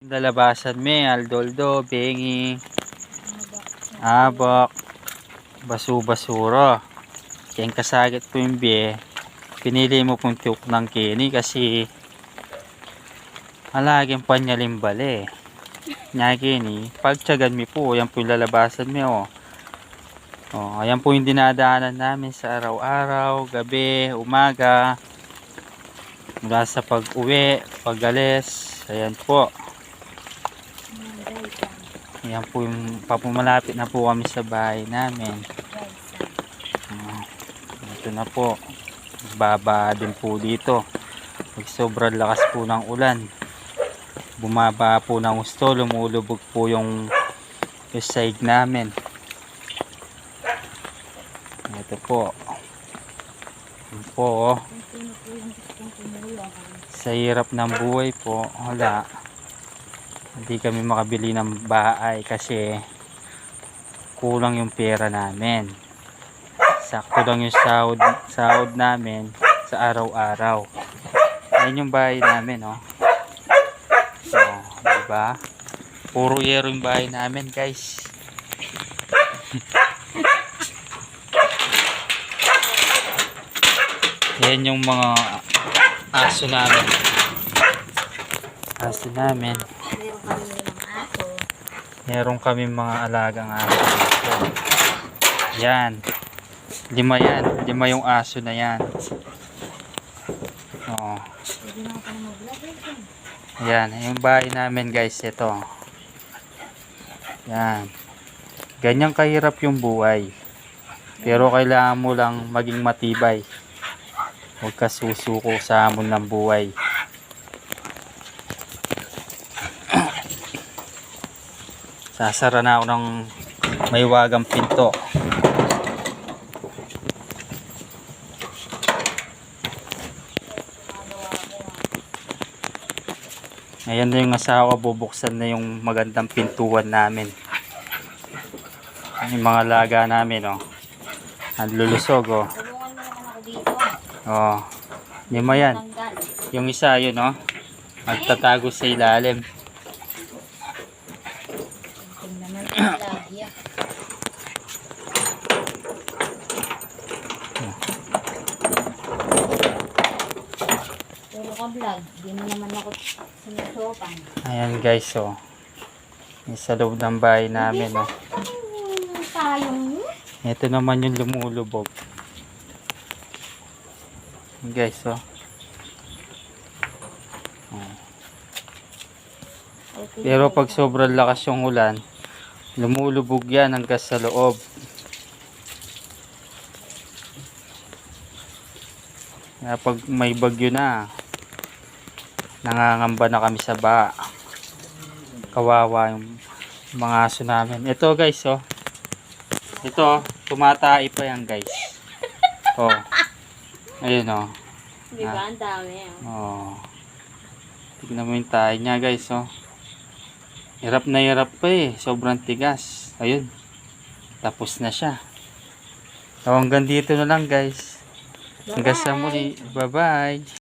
Dalabasan me, aldoldo, bengi, abak, basu-basuro. Kaya kasagit po yung biye. Pinili mo pong tiyok ng kini kasi halaging panyalimbali. Nya kini, pagtsagan mi po, yan po yung lalabasan mi oh. Oh, ayan po yung dinadaanan namin sa araw-araw, gabi, umaga. Mula sa pag-uwi, pag-alis, ayan po. Ayan po yung papumalapit na po kami sa bahay namin. Ito na po. Baba din po dito. Pag sobrang lakas po ng ulan, bumaba po ng gusto, lumulubog po yung side namin. Ito po. Ito po oh. Sa hirap ng buhay po, wala. Hindi kami makabili ng bahay kasi kulang yung pera namin. Sakto lang yung sahod namin sa araw-araw. Ayan yung bahay namin, oh. So, diba? Puro yero yung bahay namin, guys. Yan yung mga aso namin. Meron kami mga alagang aso. Yan. 5 yan. 5 yung aso na yan. Oo. Yan. Yung bahay namin guys. Ito. Yan. Ganyang kahirap yung buhay. Pero kailangan mo lang maging matibay. Huwag ka susuko sa hamon ng buhay. Sasara na ako ng may wagang pinto. Ayan na yung asawa, bubuksan na yung magandang pintuan namin. Yung mga laga namin, oh. Ang lulusog, oh. Oh. 5 yan. Yung isa, yun, oh. Magtatago sa ilalim. Vlog, di mo naman ako sinusopan. Ayan guys, oh. Sa loob ng bahay namin, oh. Ito naman yung lumulubog. Guys, oh. Pero pag sobrang lakas yung ulan, lumulubog yan hanggang sa loob. Kaya pag may bagyo na, nangangamba na kami sa baha. Kawawa yung mga aso namin. Ito guys, oh. Ito, tumatai pa yan guys. Oh. Ayun, oh. Diba, ang dami, oh. Tignan mo yung tayo niya guys, oh. Hirap na hirap pa eh. Sobrang tigas. Ayun. Tapos na siya. So, hanggang dito na lang guys. Hanggang sa muli. Bye-bye.